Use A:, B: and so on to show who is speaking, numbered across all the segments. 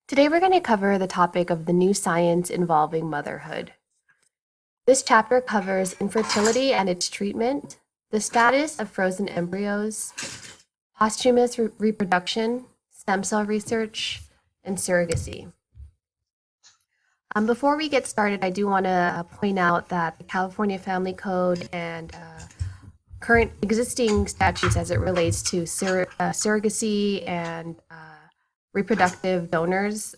A: Today we're going to cover the topic of the new science involving motherhood. This chapter covers infertility and its treatment, the status of frozen embryos, posthumous reproduction, stem cell research, and surrogacy. Before we get started, I do want to point out that the California Family Code and current existing statutes as it relates to surrogacy and reproductive donors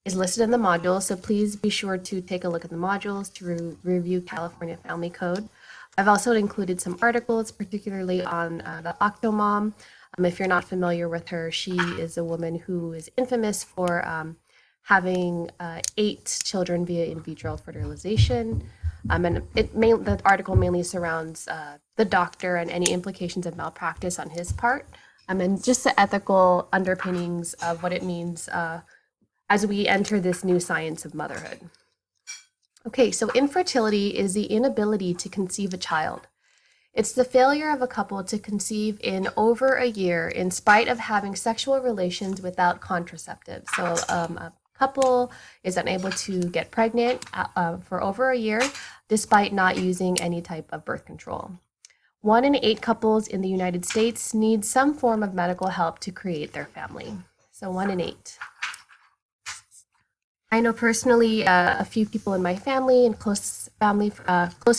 A: is listed in the module, so please be sure to take a look at the modules to review California Family Code. I've also included some articles, particularly on the Octomom. If you're not familiar with her, she is a woman who is infamous for having 8 children via in vitro fertilization. And the article mainly surrounds the doctor and any implications of malpractice on his part, and just the ethical underpinnings of what it means as we enter this new science of motherhood. Okay, so infertility is the inability to conceive a child. It's the failure of a couple to conceive in over a year in spite of having sexual relations without contraceptives. So a couple is unable to get pregnant for over a year despite not using any type of birth control. 1 in 8 couples in the United States need some form of medical help to create their family. So 1 in 8. I know personally a few people in my family and close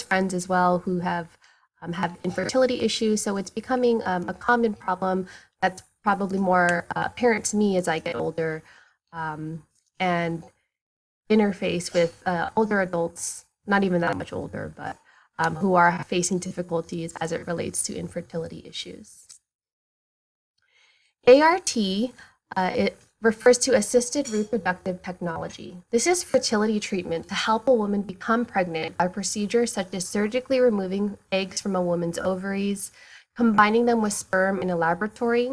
A: friends as well who have infertility issues. So it's becoming a common problem that's probably more apparent to me as I get older and interface with older adults, not even that much older, but who are facing difficulties as it relates to infertility issues. ART, it refers to assisted reproductive technology. This is fertility treatment to help a woman become pregnant by procedures such as surgically removing eggs from a woman's ovaries, combining them with sperm in a laboratory,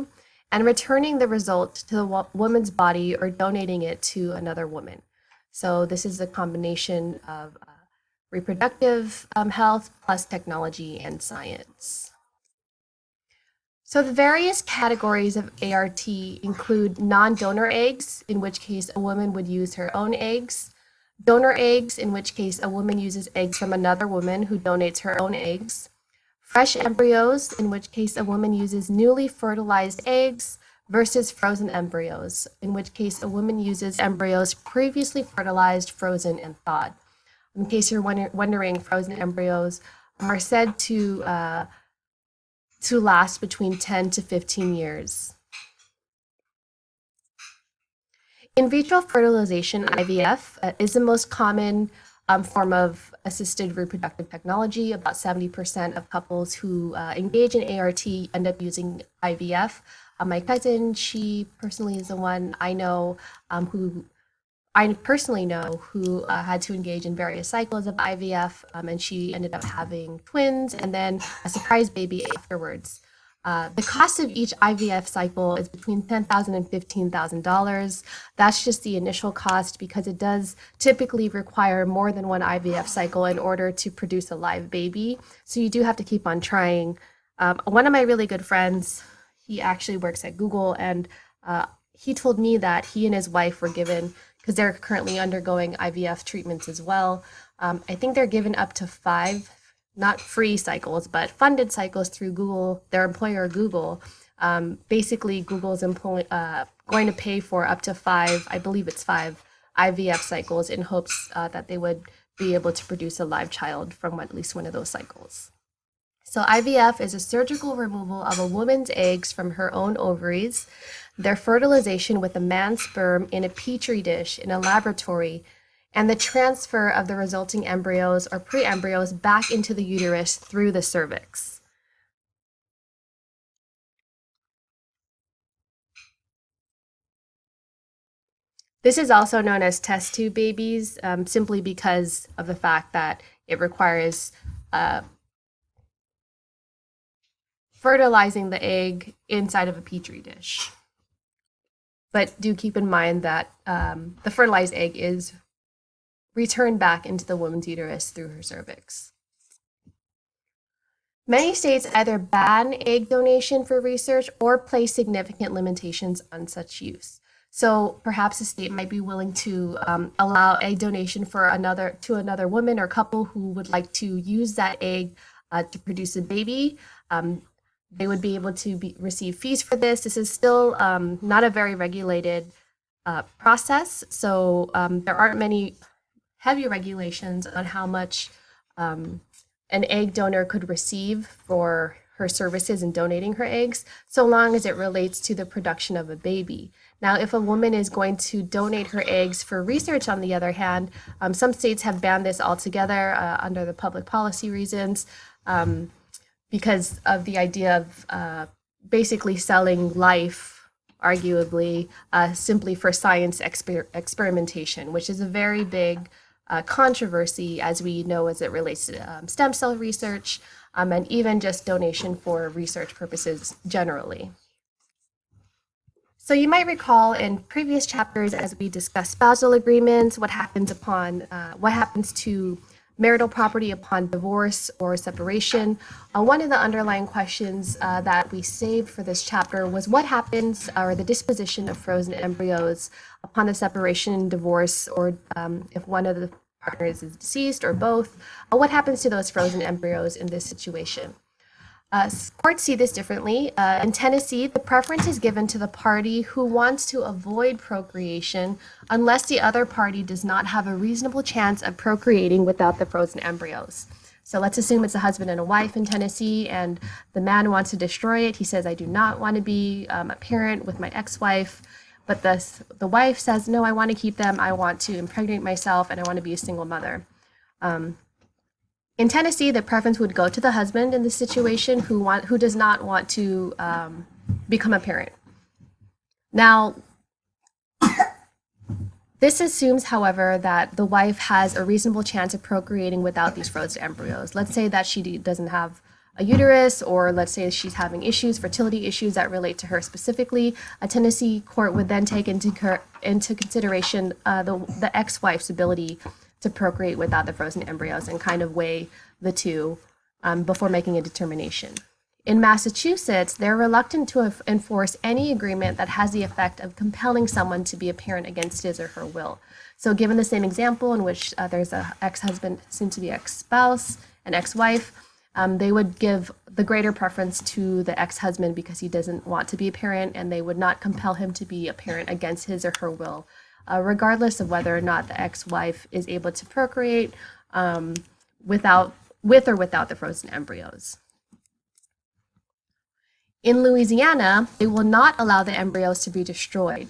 A: and returning the result to the woman's body or donating it to another woman. So this is a combination of reproductive health plus technology and science. So the various categories of ART include non-donor eggs, in which case a woman would use her own eggs, donor eggs, in which case a woman uses eggs from another woman who donates her own eggs, fresh embryos, in which case a woman uses newly fertilized eggs, versus frozen embryos, in which case a woman uses embryos previously fertilized, frozen, and thawed. In case you're wondering, frozen embryos are said to last between 10 to 15 years. In vitro fertilization, IVF, is the most common form of assisted reproductive technology. About 70% of couples who engage in ART end up using IVF. My cousin, she personally is the one I know who had to engage in various cycles of IVF, and she ended up having twins and then a surprise baby afterwards. The cost of each IVF cycle is between $10,000 and $15,000. That's just the initial cost because it does typically require more than one IVF cycle in order to produce a live baby. So you do have to keep on trying. One of my really good friends, he actually works at Google, and he told me that he and his wife were given, because they're currently undergoing IVF treatments as well. I think they're given up to 5, not free cycles, but funded cycles through Google, their employer Google. Basically, Google's going to pay for up to 5, I believe it's 5 IVF cycles in hopes that they would be able to produce a live child from at least one of those cycles. So IVF is a surgical removal of a woman's eggs from her own ovaries, their fertilization with a man's sperm in a petri dish in a laboratory, and the transfer of the resulting embryos or pre-embryos back into the uterus through the cervix. This is also known as test tube babies, simply because of the fact that it requires fertilizing the egg inside of a petri dish. But do keep in mind that the fertilized egg is returned back into the woman's uterus through her cervix. Many states either ban egg donation for research or place significant limitations on such use. So perhaps the state might be willing to allow a donation for another woman or couple who would like to use that egg to produce a baby. Um, they would be able to receive fees for this. This is still not a very regulated process, so there aren't many heavy regulations on how much an egg donor could receive for her services in donating her eggs, so long as it relates to the production of a baby. Now, if a woman is going to donate her eggs for research, on the other hand, some states have banned this altogether under the public policy reasons because of the idea of basically selling life, arguably, simply for science experimentation, which is a very big controversy, as we know, as it relates to stem cell research and even just donation for research purposes generally. So you might recall in previous chapters, as we discussed spousal agreements, what happens to marital property upon divorce or separation. One of the underlying questions that we saved for this chapter was what happens, or the disposition of frozen embryos upon the separation, divorce, or if one of the partners is deceased or both. What happens to those frozen embryos in this situation? Courts see this differently. In Tennessee, the preference is given to the party who wants to avoid procreation unless the other party does not have a reasonable chance of procreating without the frozen embryos. So let's assume it's a husband and a wife in Tennessee, and the man wants to destroy it. He says, I do not want to be a parent with my ex-wife. But the wife says, no, I want to keep them. I want to impregnate myself, and I want to be a single mother. In Tennessee, the preference would go to the husband in this situation who does not want to become a parent. Now, this assumes, however, that the wife has a reasonable chance of procreating without these frozen embryos. Let's say that she doesn't have a uterus, or let's say she's having fertility issues that relate to her specifically. A Tennessee court would then take into consideration the ex-wife's ability to procreate without the frozen embryos and kind of weigh the two before making a determination. In Massachusetts, they're reluctant to enforce any agreement that has the effect of compelling someone to be a parent against his or her will. So given the same example in which there's an ex-husband, soon-to-be ex-spouse, and ex-wife, they would give the greater preference to the ex-husband because he doesn't want to be a parent, and they would not compel him to be a parent against his or her will, regardless of whether or not the ex-wife is able to procreate with or without the frozen embryos. In Louisiana, they will not allow the embryos to be destroyed.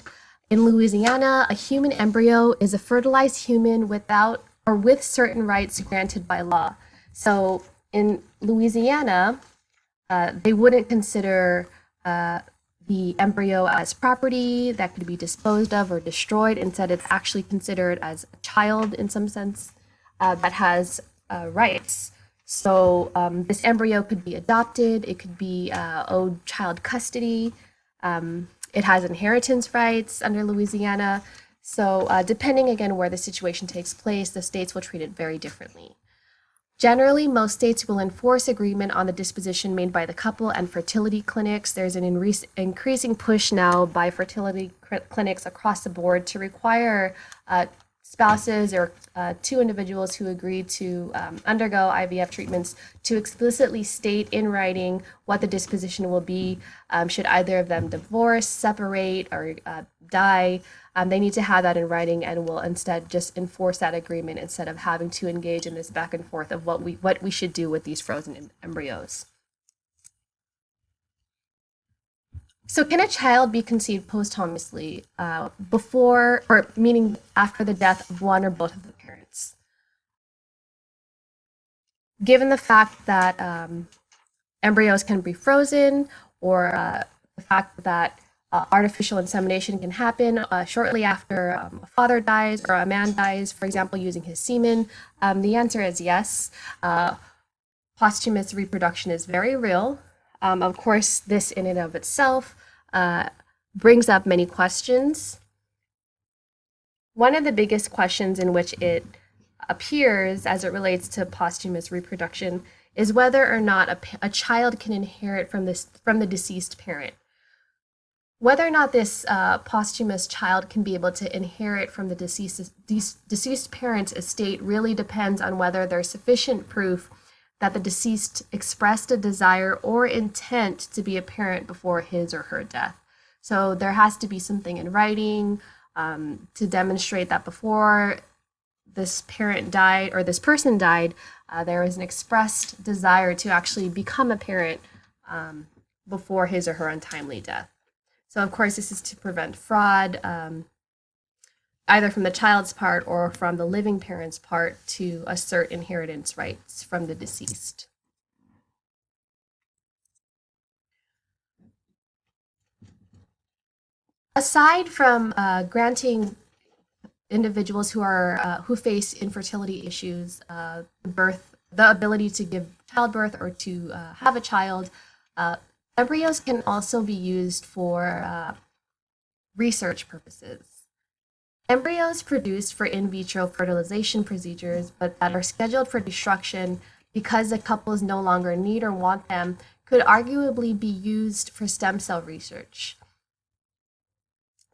A: In Louisiana, a human embryo is a fertilized human without or with certain rights granted by law. So in Louisiana, they wouldn't consider the embryo as property that could be disposed of or destroyed. Instead, it's actually considered as a child in some sense that has rights. So this embryo could be adopted, it could be owed child custody, it has inheritance rights under Louisiana. So depending again where the situation takes place, the states will treat it very differently. Generally, most states will enforce agreement on the disposition made by the couple and fertility clinics. There's an increasing push now by fertility clinics across the board to require spouses or two individuals who agree to undergo IVF treatments to explicitly state in writing what the disposition will be should either of them divorce, separate, or die. They need to have that in writing and will instead just enforce that agreement instead of having to engage in this back and forth of what we should do with these frozen embryos. So can a child be conceived posthumously before, or meaning after the death of one or both of the parents? Given the fact that embryos can be frozen, or the fact that artificial insemination can happen shortly after a father dies or a man dies, for example, using his semen, the answer is yes. Posthumous reproduction is very real. Of course, this in and of itself brings up many questions. One of the biggest questions in which it appears as it relates to posthumous reproduction is whether or not a child can inherit from the deceased parent. Whether or not this posthumous child can be able to inherit from the deceased parent's estate really depends on whether there's sufficient proof that the deceased expressed a desire or intent to be a parent before his or her death. So there has to be something in writing to demonstrate that before this parent died or this person died, there was an expressed desire to actually become a parent before his or her untimely death. So, of course, this is to prevent fraud, either from the child's part or from the living parent's part to assert inheritance rights from the deceased. Aside from granting individuals who face infertility issues the ability to give childbirth or to have a child, embryos can also be used for research purposes. Embryos produced for in vitro fertilization procedures, but that are scheduled for destruction because the couples no longer need or want them, could arguably be used for stem cell research.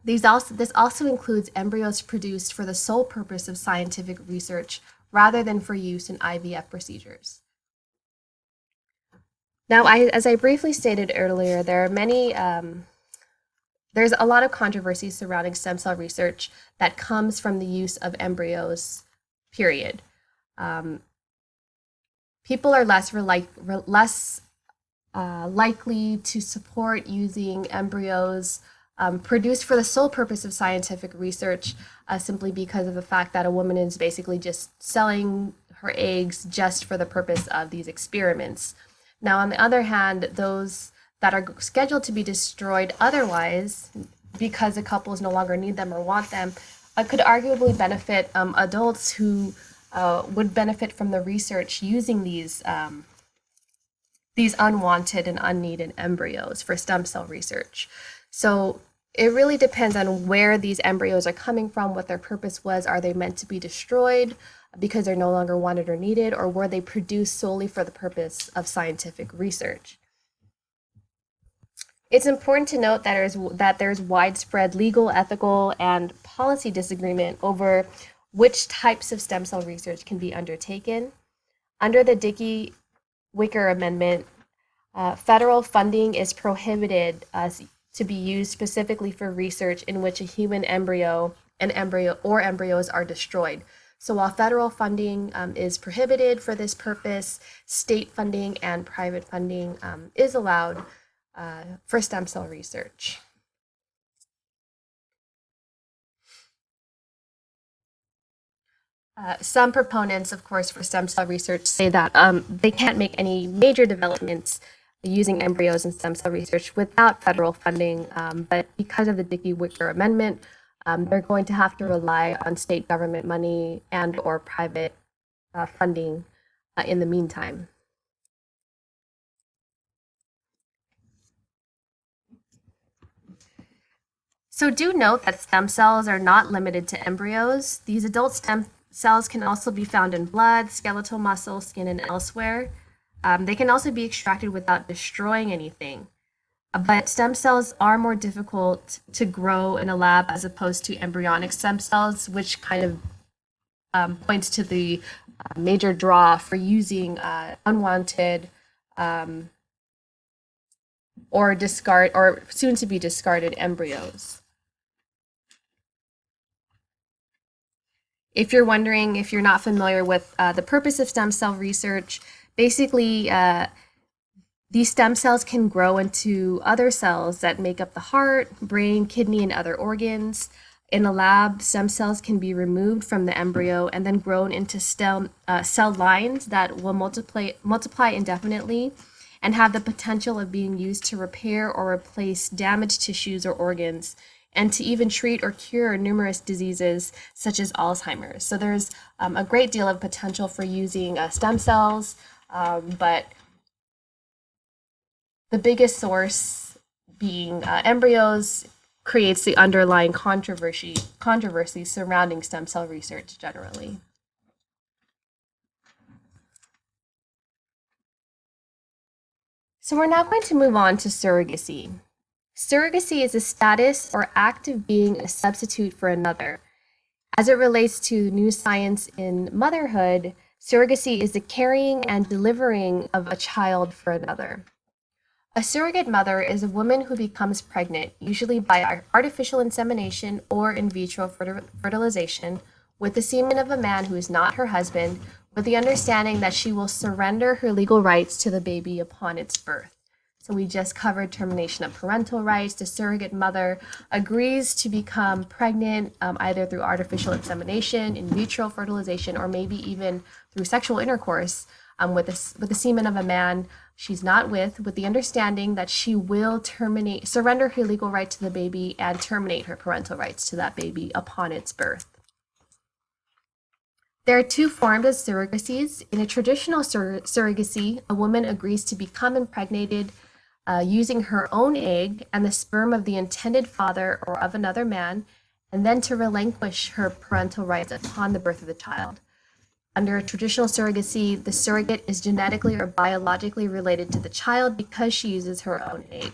A: This also includes embryos produced for the sole purpose of scientific research rather than for use in IVF procedures. Now, as I briefly stated earlier, there's a lot of controversy surrounding stem cell research that comes from the use of embryos, period. People are less likely to support using embryos produced for the sole purpose of scientific research simply because of the fact that a woman is basically just selling her eggs just for the purpose of these experiments. Now, on the other hand, those that are scheduled to be destroyed otherwise because the couples no longer need them or want them could arguably benefit adults who would benefit from the research using these unwanted and unneeded embryos for stem cell research. So it really depends on where these embryos are coming from, what their purpose was. Are they meant to be destroyed because they're no longer wanted or needed, or were they produced solely for the purpose of scientific research? It's important to note that there's widespread legal, ethical, and policy disagreement over which types of stem cell research can be undertaken. Under the Dickey-Wicker Amendment, federal funding is prohibited to be used specifically for research in which a human embryo or embryos are destroyed. So while federal funding is prohibited for this purpose, state funding and private funding is allowed for stem cell research. Some proponents, of course, for stem cell research say that they can't make any major developments using embryos in stem cell research without federal funding, but because of the Dickey-Wicker Amendment, they're going to have to rely on state government money and or private funding in the meantime. So do note that stem cells are not limited to embryos. These adult stem cells can also be found in blood, skeletal muscle, skin, and elsewhere. They can also be extracted without destroying anything. But stem cells are more difficult to grow in a lab as opposed to embryonic stem cells, which kind of points to the major draw for using unwanted or soon to be discarded embryos. If you're wondering, if you're not familiar with the purpose of stem cell research, basically these stem cells can grow into other cells that make up the heart, brain, kidney, and other organs. In a lab, stem cells can be removed from the embryo and then grown into cell lines that will multiply indefinitely and have the potential of being used to repair or replace damaged tissues or organs, and to even treat or cure numerous diseases such as Alzheimer's. So there's a great deal of potential for using stem cells, but the biggest source being embryos creates the underlying controversy surrounding stem cell research generally. So we're now going to move on to surrogacy. Surrogacy is a status or act of being a substitute for another. As it relates to new science in motherhood, surrogacy is the carrying and delivering of a child for another. A surrogate mother is a woman who becomes pregnant, usually by artificial insemination or in vitro fertilization, with the semen of a man who is not her husband, with the understanding that she will surrender her legal rights to the baby upon its birth. So we just covered termination of parental rights. The surrogate mother agrees to become pregnant either through artificial insemination, in vitro fertilization, or maybe even through sexual intercourse with the semen of a man she's not with the understanding that she will surrender her legal right to the baby and terminate her parental rights to that baby upon its birth. There are two forms of surrogacies. In a traditional surrogacy, a woman agrees to become impregnated using her own egg and the sperm of the intended father or of another man, and then to relinquish her parental rights upon the birth of the child. Under a traditional surrogacy, the surrogate is genetically or biologically related to the child because she uses her own egg.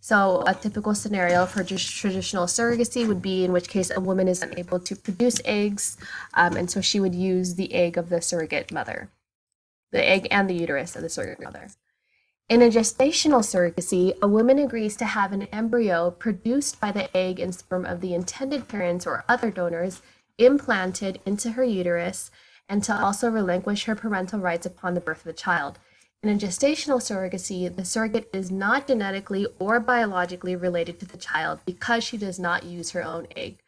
A: So a typical scenario for traditional surrogacy would be in which case a woman is unable to produce eggs, and so she would use the egg of the surrogate mother, the egg and the uterus of the surrogate mother. In a gestational surrogacy, a woman agrees to have an embryo produced by the egg and sperm of the intended parents or other donors implanted into her uterus and to also relinquish her parental rights upon the birth of the child. In a gestational surrogacy, the surrogate is not genetically or biologically related to the child because she does not use her own egg.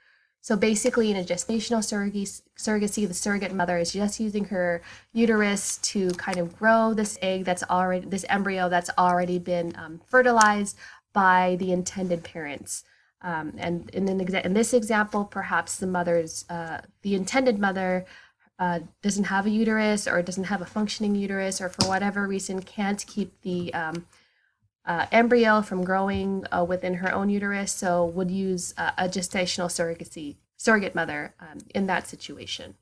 A: So basically, in a gestational surrogacy, the surrogate mother is just using her uterus to kind of grow this embryo that's already been fertilized by the intended parents. And in this example, perhaps the intended mother doesn't have a uterus or doesn't have a functioning uterus, or for whatever reason can't keep the embryo from growing within her own uterus, so would use a gestational surrogate mother in that situation.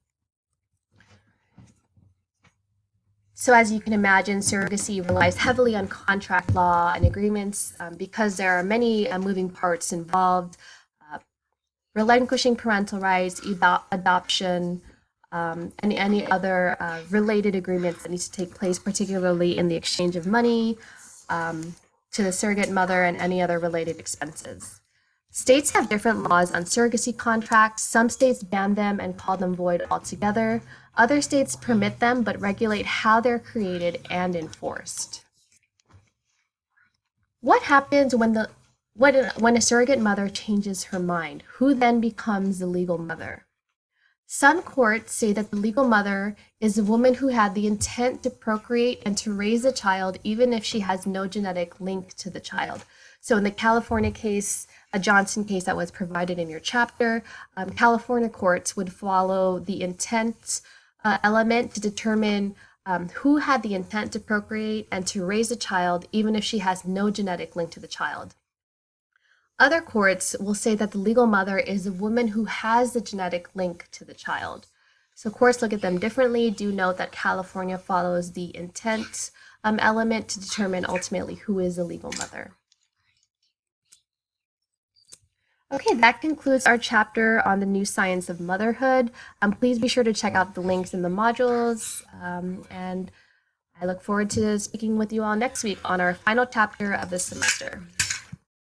A: So as you can imagine, surrogacy relies heavily on contract law and agreements because there are many moving parts involved. Relinquishing parental rights, adoption, and any other related agreements that need to take place, particularly in the exchange of money, to the surrogate mother and any other related expenses. States have different laws on surrogacy contracts. Some states ban them and call them void altogether. Other states permit them but regulate how they're created and enforced. What happens when a surrogate mother changes her mind? Who then becomes the legal mother? Some courts say that the legal mother is a woman who had the intent to procreate and to raise a child even if she has no genetic link to the child. So in the California case, a Johnson case that was provided in your chapter, California courts would follow the intent element to determine who had the intent to procreate and to raise a child even if she has no genetic link to the child. Other courts will say that the legal mother is a woman who has the genetic link to the child. So courts look at them differently. Do note that California follows the intent element to determine ultimately who is the legal mother. Okay, that concludes our chapter on the new science of motherhood. Please be sure to check out the links in the modules, and I look forward to speaking with you all next week on our final chapter of this semester.